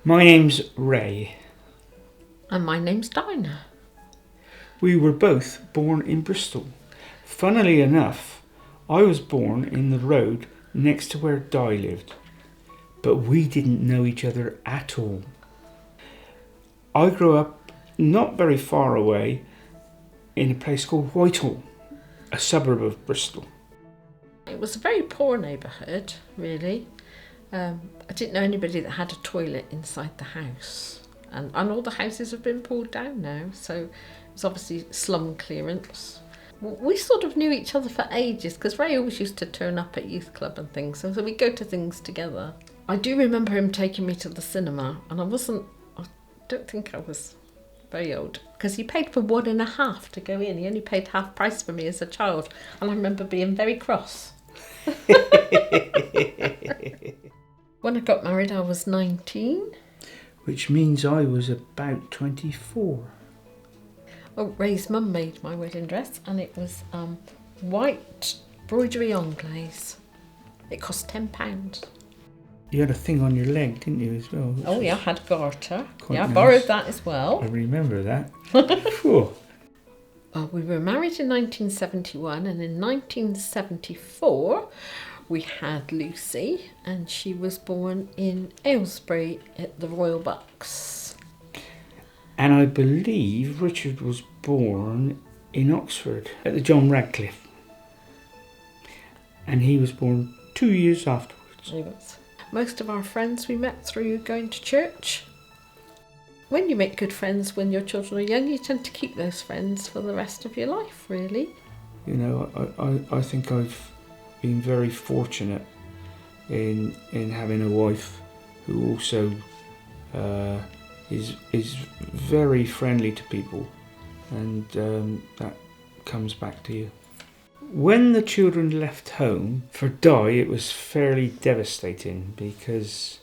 My name's Ray. And my name's Dinah. We were both born in Bristol. Funnily enough, I was born in the road next to where Di lived, but we didn't know each other at all. I grew up not very far away in a place called Whitehall, a suburb of Bristol. It was a very poor neighbourhood, really. I didn't know anybody that had a toilet inside the house. And all the houses have been pulled down now, so it's obviously slum clearance. We sort of knew each other for ages because Ray always used to turn up at youth club and things, so we go to things together. I do remember him taking me to the cinema, and I don't think I was very old, because he paid for 1.5 to go in. He only paid half price for me as a child, and I remember being very cross. When I got married, I was 19. Which means I was about 24. Oh, Ray's mum made my wedding dress, and it was white broderie anglaise. It cost £10. You had a thing on your leg, didn't you, as well? Oh yeah, I had a garter. Yeah, nice. I borrowed that as well. I remember that. Phew. We were married in 1971, and in 1974 we had Lucy, and she was born in Aylesbury at the Royal Bucks. And I believe Richard was born in Oxford at the John Radcliffe. And he was born 2 years afterwards. Most of our friends we met through going to church. When you make good friends when your children are young, you tend to keep those friends for the rest of your life, really. You know, I think I've been very fortunate in having a wife who also is very friendly to people, and that comes back to you. When the children left home, for Di it was fairly devastating because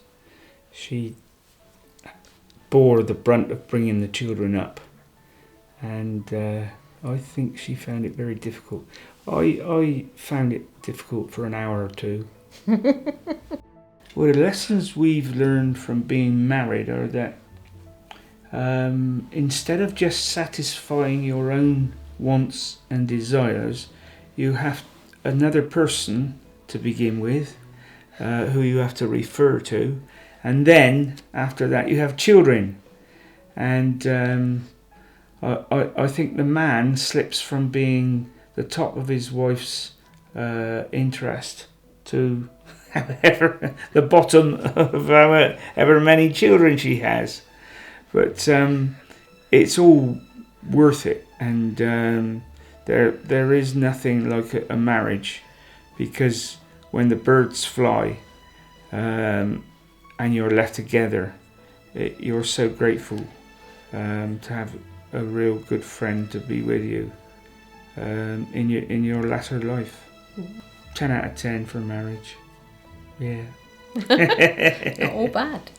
she bore the brunt of bringing the children up, and I think she found it very difficult. I found it difficult for an hour or two. Well, the lessons we've learned from being married are that instead of just satisfying your own wants and desires, you have another person to begin with, who you have to refer to, and then after that you have children. And I think the man slips from being the top of his wife's interest to the bottom of however many children she has. But it's all worth it, and there is nothing like a marriage, because when the birds fly and you're left together, you're so grateful to have a real good friend to be with you in your latter life. 10 out of 10 for marriage. Yeah. Not all bad.